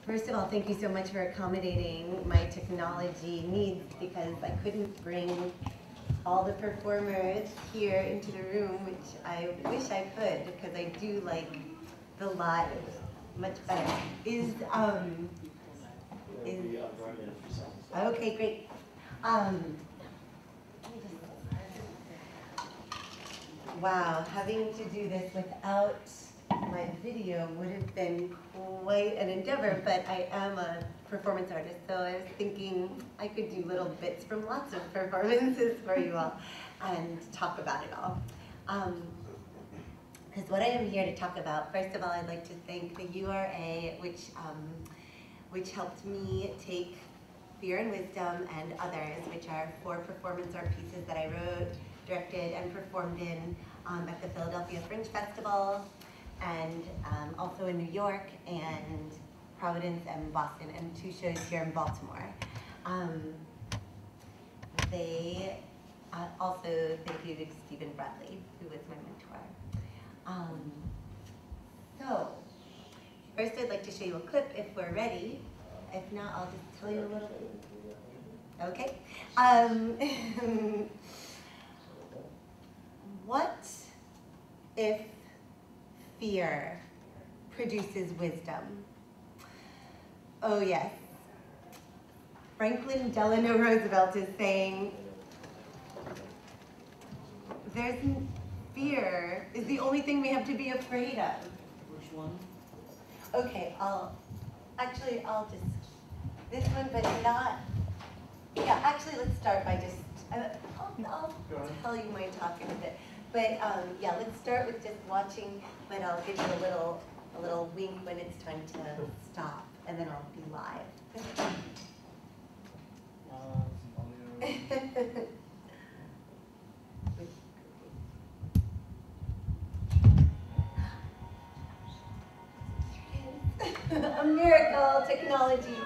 First of all, thank you so much for accommodating my technology needs, because I couldn't bring all the performers here into the room, which I wish I could, because I do like the live much better. Okay, great. Wow, having to do this without my video would have been quite an endeavor, but I am a performance artist, so I was thinking I could do little bits from lots of performances for you all and talk about it all. Because what I am here to talk about, first of all, I'd like to thank the URA, which helped me take Fear and Wisdom and Others, which are 4 performance art pieces that I wrote, directed, and performed in at the Philadelphia Fringe Festival, and also in New York, and Providence, and Boston, and 2 shows here in Baltimore. They also, thank you to Stephen Bradley, who was my mentor. So, first I'd like to show you a clip if we're ready. If not, I'll just tell you a little bit. Okay. What if fear produces wisdom? Oh yes. Franklin Delano Roosevelt is saying, fear is the only thing we have to be afraid of. Which one? Okay, I'll just, this one, but not, yeah, actually let's start by just, I'll tell you my talk in a bit. But yeah, let's start with just watching, but I'll give you a little wink when it's time to stop, and then I'll be live. A miracle, technology.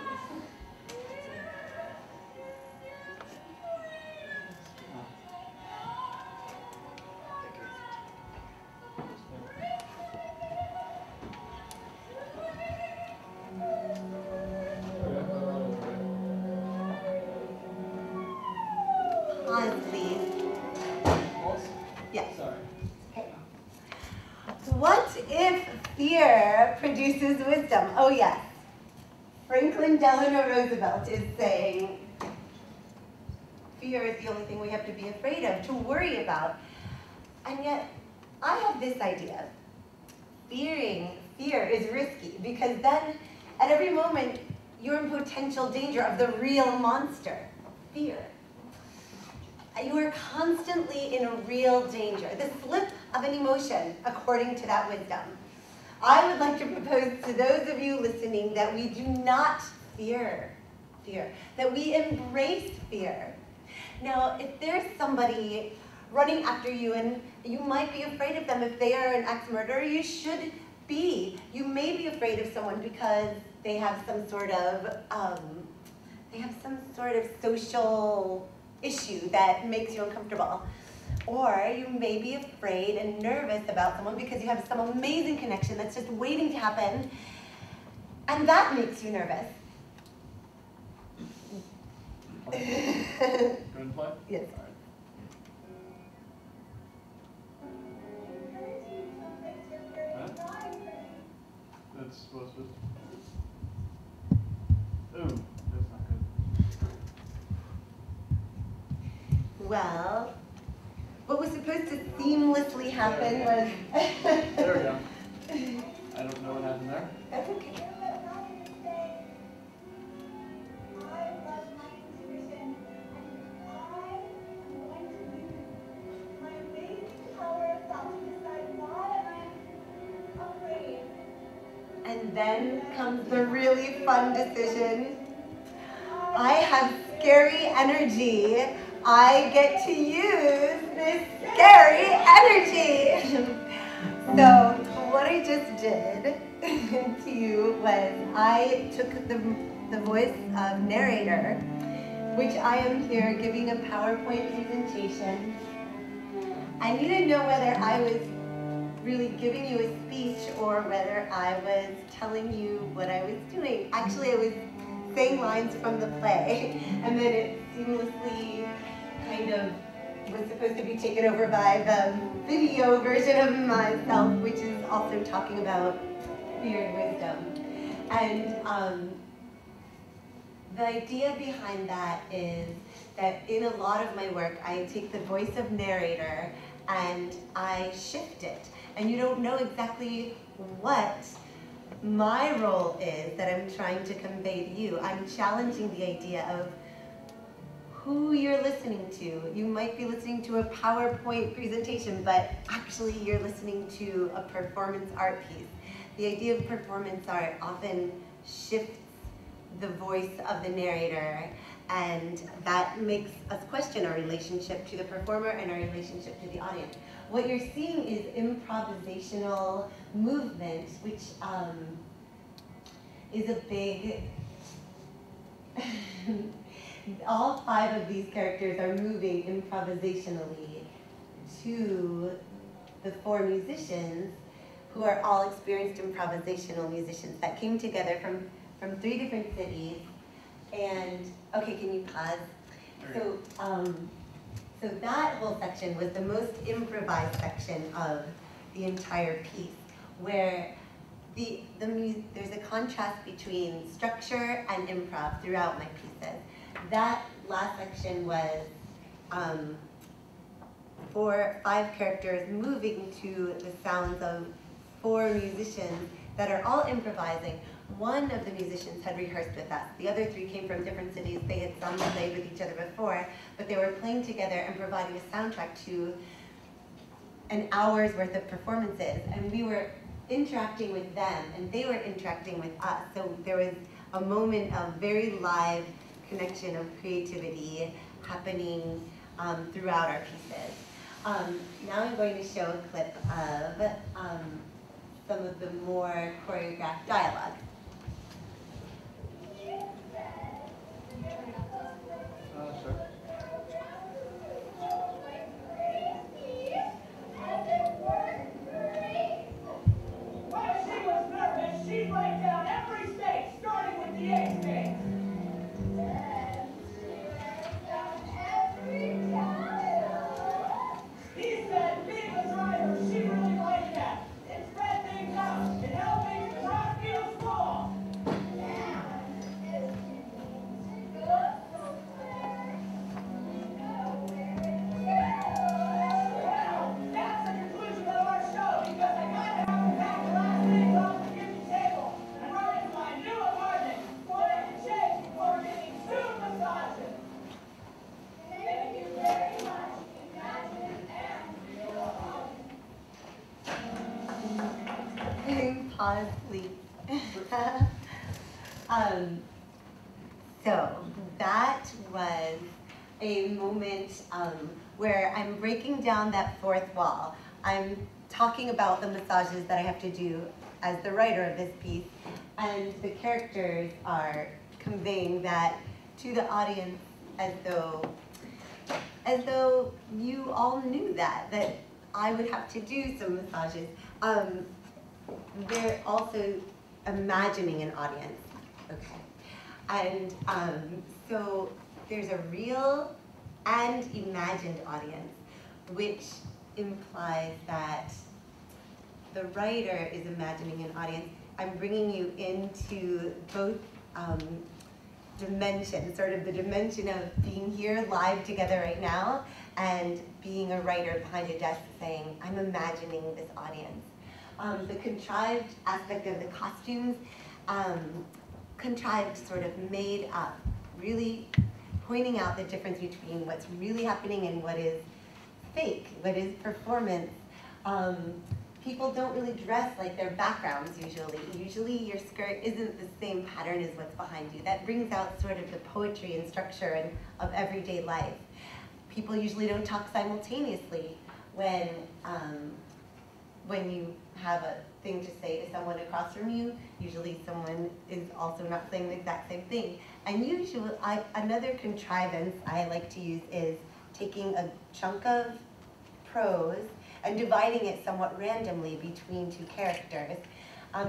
Pause, please. Yes. Sorry. Okay. What if fear produces wisdom? Oh yes. Franklin Delano Roosevelt is saying fear is the only thing we have to be afraid of, to worry about. And yet, I have this idea. Fear is risky, because then at every moment you're in potential danger of the real monster, fear. You are constantly in a real danger, the slip of an emotion, according to that wisdom. I would like to propose to those of you listening that we do not fear fear, that we embrace fear. Now, if there's somebody running after you and you might be afraid of them if they are an ex-murderer, you should be. You may be afraid of someone because they have some sort of social issue that makes you uncomfortable. Or you may be afraid and nervous about someone because you have some amazing connection that's just waiting to happen, and that makes you nervous. Good play? Yes. That's supposed to. Ooh, that's not good. Well, what was supposed to seamlessly happen was... There we go. I don't know what happened there. That's okay. And then comes the really fun decision. I have scary energy. I get to use this scary energy. So what I just did to you was I took the voice of narrator, which I am here giving a PowerPoint presentation. I need to know whether I was really giving you a speech or whether I was telling you what I was doing. Actually, I was saying lines from the play, and then it seamlessly kind of was supposed to be taken over by the video version of myself, which is also talking about fear and wisdom. And the idea behind that is that in a lot of my work, I take the voice of narrator and I shift it. And you don't know exactly what my role is that I'm trying to convey to you. I'm challenging the idea of who you're listening to. You might be listening to a PowerPoint presentation, but actually you're listening to a performance art piece. The idea of performance art often shifts the voice of the narrator, and that makes us question our relationship to the performer and our relationship to the audience. What you're seeing is improvisational movement, which is a big, all 5 of these characters are moving improvisationally to the 4 musicians who are all experienced improvisational musicians that came together from 3 different cities. And, okay, can you pause? So that whole section was the most improvised section of the entire piece, where there's a contrast between structure and improv throughout my pieces. That last section was 5 characters moving to the sounds of 4 musicians that are all improvising. One of the musicians had rehearsed with us. The other 3 came from different cities. They had sung and played with each other before, but they were playing together and providing a soundtrack to an hour's worth of performances. And we were interacting with them, and they were interacting with us. So there was a moment of very live connection of creativity happening throughout our pieces. Now I'm going to show a clip of some of the more choreographed dialogue. Sure. While she was nervous, she'd write down every state, starting with the A state. He said being a driver, she really liked that. It spread things out. It helped make the car feel small. Well, that's the conclusion of our show, because I gotta have to pack the last things off the kitchen table and run into my new apartment, where I can shave before getting 2 massages. Thank you very much. Imagine and Pause, please. So that was a moment where I'm breaking down that 4th wall. I'm talking about the massages that I have to do as the writer of this piece, and the characters are conveying that to the audience as though you all knew that I would have to do some massages. They're also imagining an audience, okay? And so there's a real and imagined audience, which implies that the writer is imagining an audience. I'm bringing you into both dimensions, sort of the dimension of being here live together right now and being a writer behind a desk saying, I'm imagining this audience. The contrived aspect of the costumes, contrived, sort of made up, really pointing out the difference between what's really happening and what is fake, what is performance. People don't really dress like their backgrounds usually. Usually your skirt isn't the same pattern as what's behind you. That brings out sort of the poetry and structure of everyday life. People usually don't talk simultaneously when you have a thing to say to someone across from you. Usually someone is also not saying the exact same thing. And usually, another contrivance I like to use is taking a chunk of prose and dividing it somewhat randomly between two characters.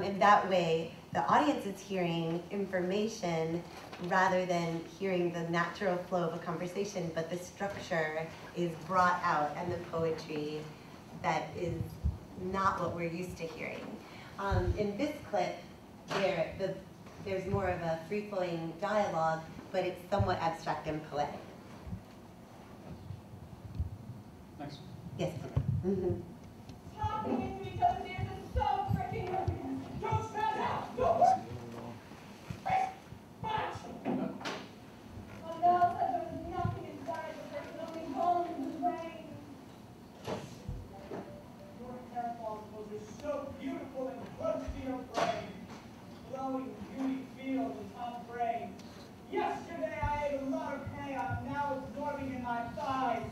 In that way, the audience is hearing information rather than hearing the natural flow of a conversation, but the structure is brought out and the poetry that is not what we're used to hearing. In this clip, there's more of a free-flowing dialogue, but it's somewhat abstract and poetic. Next. Yes, please. Mm-hmm. Talking into each other's ears is so freaking obvious. Don't stand out. Don't work. Much. Oh no, said there was nothing inside, but there was only bones and brains. Your hair follicles are so beautiful and close to your brain. Glowing beauty fields and top brain. Yesterday I ate a lot of hay. I'm now absorbing in my thighs.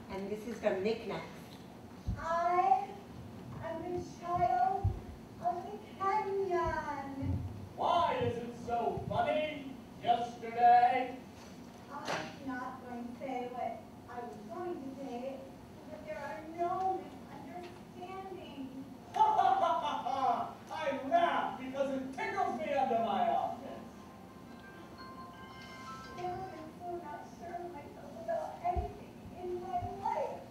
And this is from Knickknacks. I am the child of the canyon. Why is it so funny? Yesterday. I'm not going to say what I was going to say, but there are no misunderstandings. Ha ha ha ha ha! I laugh because it tickles me under my armpits. I've never been so not sure of myself about anything in my life.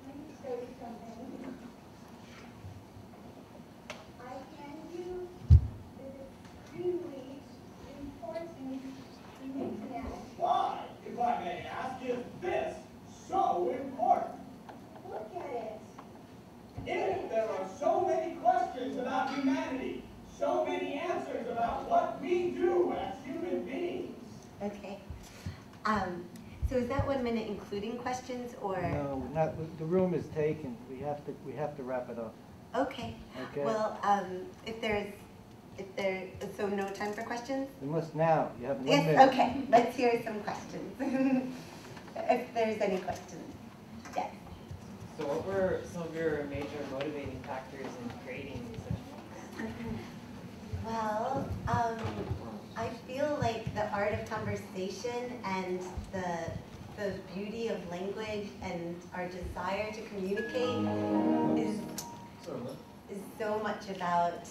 Let me show you something. I hand you this extremely important knickknack. Why, if I may ask, is this so important? Look at it. In it, there are so many questions about humanity, so many answers about what we do as human beings. Okay. So is that 1 minute including questions or? No, not, the room is taken. We have to wrap it up. Okay. Okay. Well, so no time for questions? We must now. You have 1 Yes, minute. okay. Let's hear some questions. If there's any questions. Yes. So what were some of your major motivating factors in creating such books? Well, I feel like the art of conversation and the beauty of language and our desire to communicate is so much about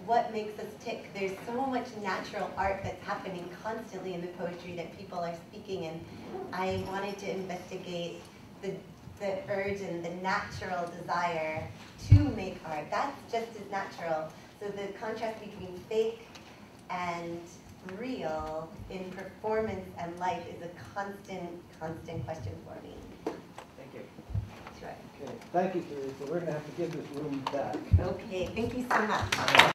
what makes us tick. There's so much natural art that's happening constantly in the poetry that people are speaking, and I wanted to investigate the urge and the natural desire to make art. That's just as natural. So the contrast between fake and real in performance and life is a constant question for me. Thank you. Sure. Okay. Thank you, Theresa. We're going to have to give this room back. Okay, thank you so much.